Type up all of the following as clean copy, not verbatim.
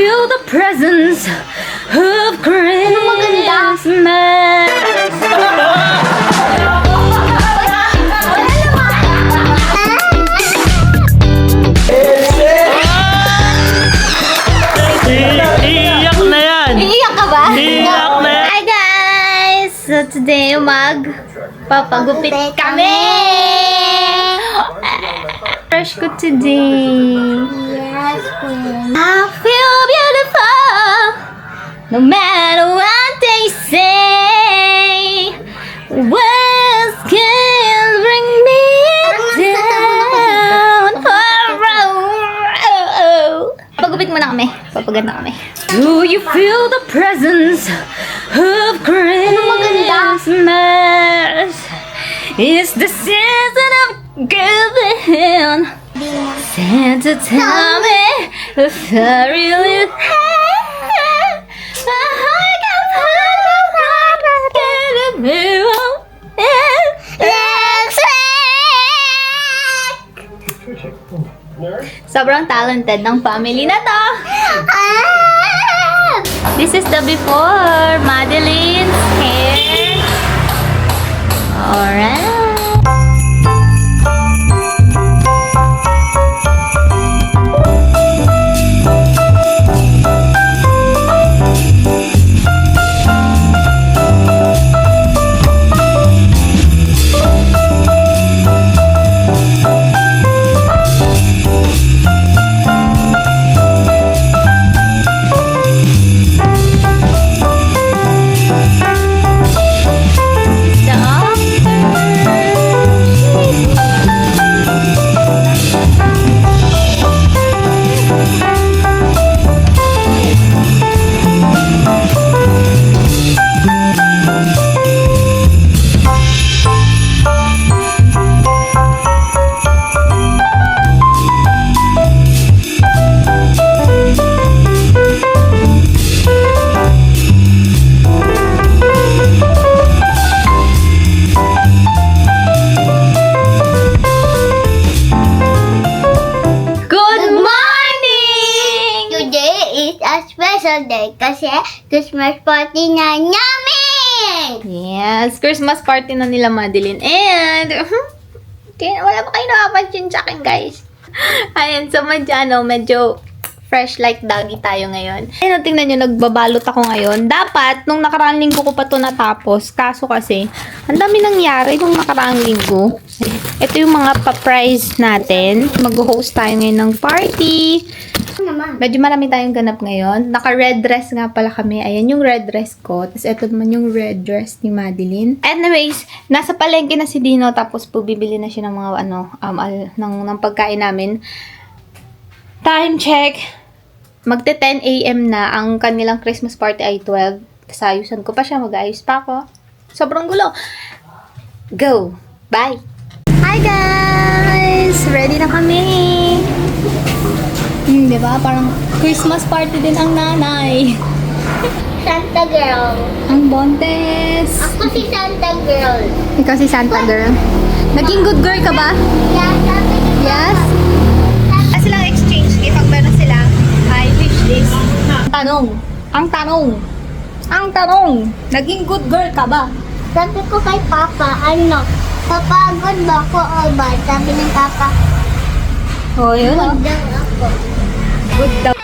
feel the presence of Christmas? Iiyak na yan! Iiyak ka ba? Iiyak na yan! Hi guys! So today papagupit kami! Fresh ko today. Yes, Queen. I feel beautiful no matter what they say. Words can bring me down. Pagupit muna kami. Papaganda kami. Do you feel the presence of Christmas? It's the season of giving. Santa, tell me if I really have a heart of Sobrang talented ng family na to. This is the before Madeline's hair. Alright. Day kasi Christmas party na namin! Yes, Christmas party na nila Madeline. And, wala pa kayo nakapansin sa akin, guys. Ayan, so medyo fresh like doggy tayo ngayon. Ayun, tingnan nyo, nagbabalot ako ngayon. Dapat, nung nakaraang linggo ko pa to natapos. Kaso kasi, ang dami nangyari nung nakaraang linggo. Ito yung mga pa-prize natin. Mag-host tayo ngayon ng party. Medyo marami tayong ganap ngayon. Naka-red dress nga pala kami. Ayan yung red dress ko. Tapos ito naman yung red dress ni Madeline. Anyways, nasa palengke na si Dino. Tapos bibili na siya ng mga ng pagkain namin. Time check. Magte 10 AM na. Ang kanilang Christmas party ay 12. Tapos ayusan ko pa siya. Mag-ayos pa ako. Sobrang gulo. Go! Bye! Hi guys! Ready na kami! Diba? Parang Christmas party din ang nanay. Santa Girl. Ang bontes. Ako si Santa Girl. Ikaw si Santa girl. Naging good girl ka ba? Yeah, sabi ni Yes? As silang exchange, kapag meron sila, I wish this. Ang tanong, naging good girl ka ba? Sabi ko kay Papa, papagod ba ako o ba? Sabi ng Papa, Oh, yun. good daw ako. Good daw.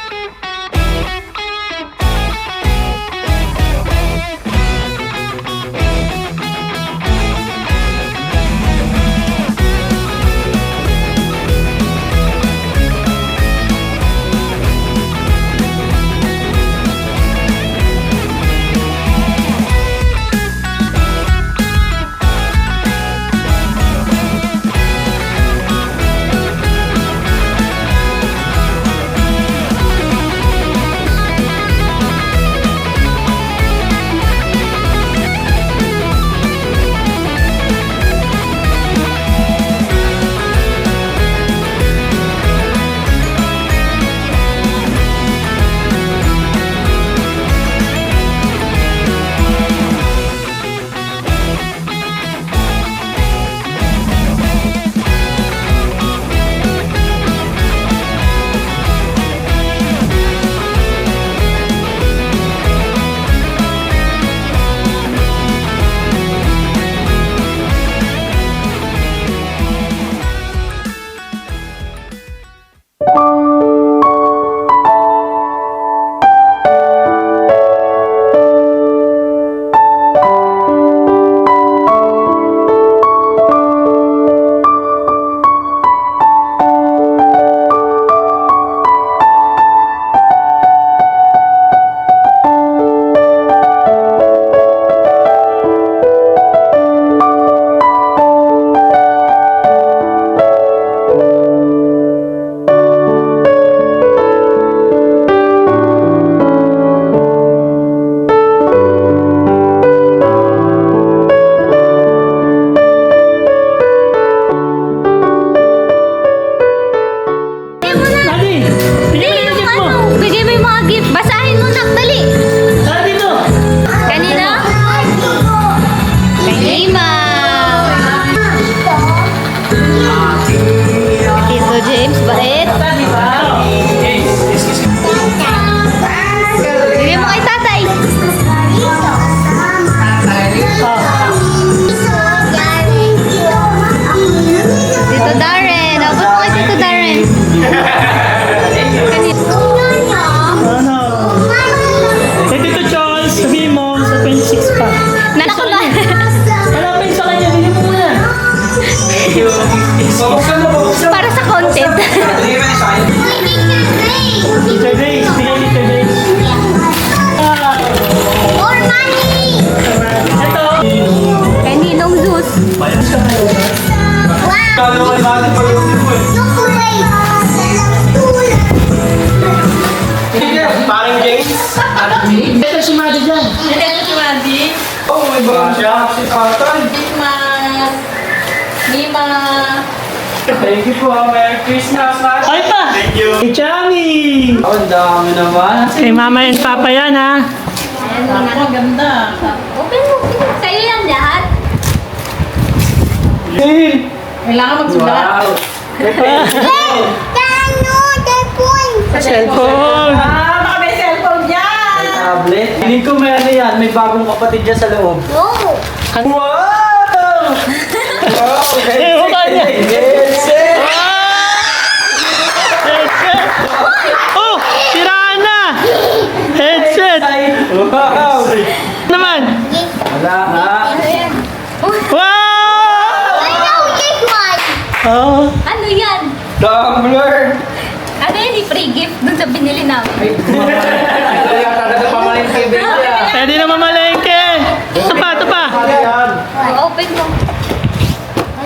Ito si Madi dyan. Oh my God. Si Patay. Thank you po. Merry Christmas. Ay pa! Thank you. Hey, Chami! Oh, ang dami naman. Kay Mama and Papa yan, ha? Open mo. Sa'yo yan lahat. Hey. Kailangan magsulat. Wow. Tano, tepon. Sa cellphone. Baka may cellphone dyan. May tablet. Hindi ko meron yan. May bagong kapatid dyan sa loob. No. Wow! Wow! Eh, mukha niya. Headset! Headset! Oh! Siraan na! Headset! Wow! Naman! Wala ha? Wow! Ano, this one? Oh! Ano yan? Tumbler! Ano yan? Free gift dun sa binili namin. Kaya talaga pamaling kay Bella. Pwede na mamalengke! Ito pa, ito pa! Ayan. Open mo.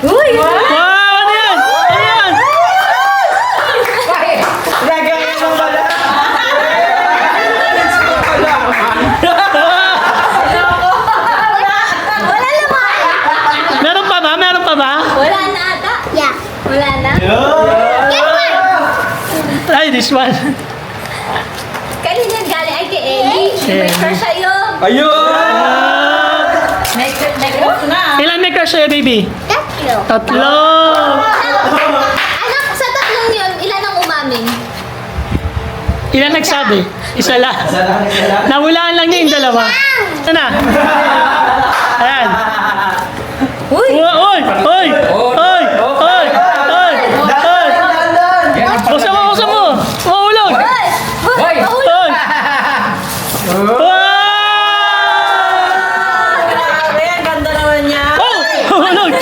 Uy! Wow! Ano yan? Ano yan? Nagaya mo pala. Wala naman! Meron pa ba? Meron pa ba? Wala na ata. Yeah. Wala na? Ay, this one. Kanina galing ay kay Ellie. May crush sa'yo. Ayun! May crush na. Ilan may crush sa'yo, baby? Tatlo. Tatlo! Anak, sa tatlong yun, ilan ang umamin? Ilan nagsabi? Isa lang. Nahulaan lang niya yung dalawa. Ano na? Ayan. Uy! Uy! Uy! Uy! Uy! Uy! Uy! Buksan mo! Buksan mo! Mahulog! Uy! Uy! Wow! Grabe, ang ganda naman niya. Oh! Mahulog!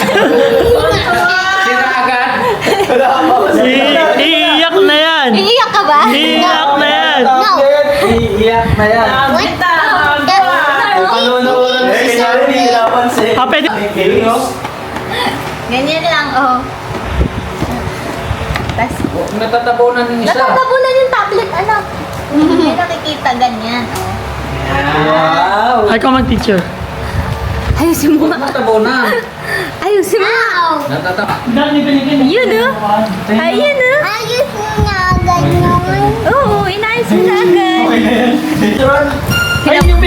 Iiyak na yan! Iiyak ka ba? Iiyak na yan! Iiyak na yan. Kita. Panunuran na sinabi, hindi napansin. Ah, pwede. Ganyan lang, oh. Tas, Natatabunan ng natatabunan yung tablet, anak. Hindi nakikita ganyan, oh. Wow! Ay, come on, teacher. Ayusin mo. Natatabunan. Ayusin mo. Gani, gani, gani. Yun, oh. Ayun, oh. Ayos mo na, ganyan. Oo, inayos mo na agad. Ay, yung